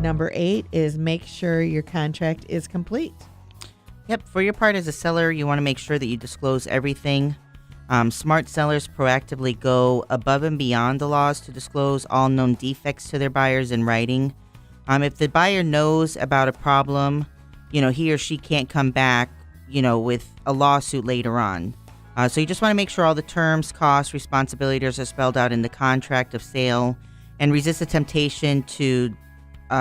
number 8 is make sure your contract is complete. Yep. For your part as a seller, you want to make sure that you disclose everything. Smart sellers proactively go above and beyond the laws to disclose all known defects to their buyers in writing. If the buyer knows about a problem, he or she can't come back, with a lawsuit later on. So you just want to make sure all the terms, costs, responsibilities are spelled out in the contract of sale and resist the temptation to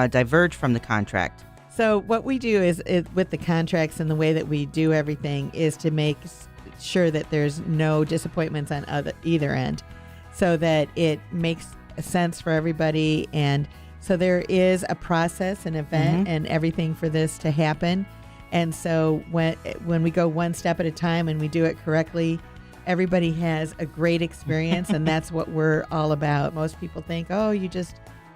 diverge from the contract. So what we do is with the contracts and the way that we do everything is to make sure that there's no disappointments on either end, so that it makes sense for everybody. And so there is a process, an event, and everything for this to happen. And so when we go one step at a time and we do it correctly, everybody has a great experience, and that's what we're all about. Most people think, oh, you just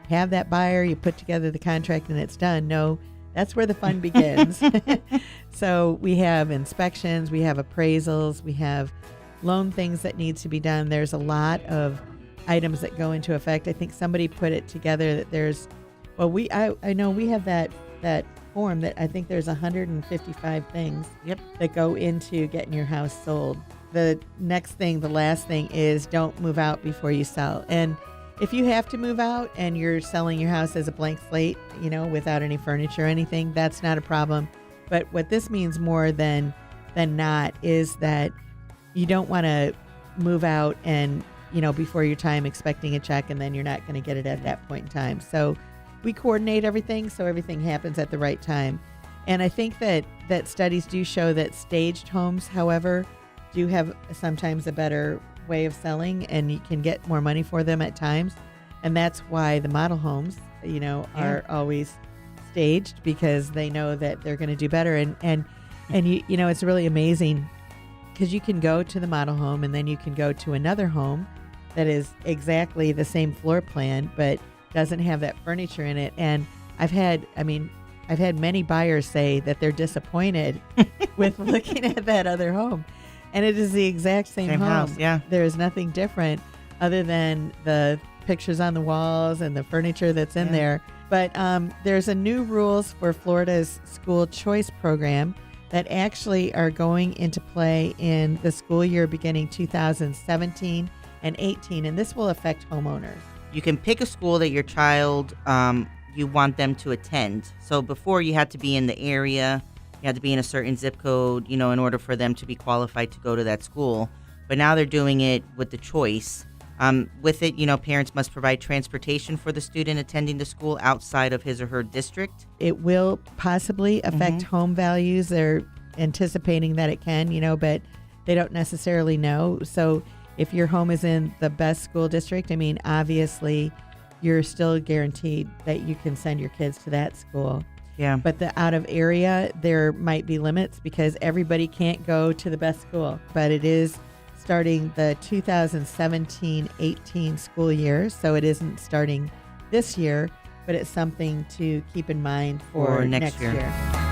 have that buyer, you put together the contract, and it's done. No, that's where the fun begins. So we have inspections, we have appraisals, we have loan things that need to be done. There's a lot of items that go into effect. I think somebody put it together that there's, I know we have that form that I think there's 155 things that go into getting your house sold. The last thing is don't move out before you sell. And if you have to move out and you're selling your house as a blank slate, without any furniture or anything, that's not a problem. But what this means more than not is that you don't want to move out and, before your time expecting a check, and then you're not going to get it at that point in time. So we coordinate everything so everything happens at the right time. And I think that studies do show that staged homes, however, do have sometimes a better way of selling, and you can get more money for them at times. And that's why the model homes, are always staged, because they know that they're going to do better. And it's really amazing, because you can go to the model home and then you can go to another home that is exactly the same floor plan but doesn't have that furniture in it. And I've had many buyers say that they're disappointed with looking at that other home. And it is the exact same home. House, yeah. There is nothing different other than the pictures on the walls and the furniture that's in there. But there's a new rules for Florida's school choice program that actually are going into play in the school year beginning 2017 and 18, and this will affect homeowners. You can pick a school that your child, you want them to attend. So before, you had to be in the area, you had to be in a certain zip code, in order for them to be qualified to go to that school. But now they're doing it with the choice. With it, parents must provide transportation for the student attending the school outside of his or her district. It will possibly affect home values. They're anticipating that it can, but they don't necessarily know. So if your home is in the best school district, obviously you're still guaranteed that you can send your kids to that school. Yeah. But the out of area, there might be limits, because everybody can't go to the best school. But it is starting the 2017-18 school year, so it isn't starting this year, but it's something to keep in mind for next year.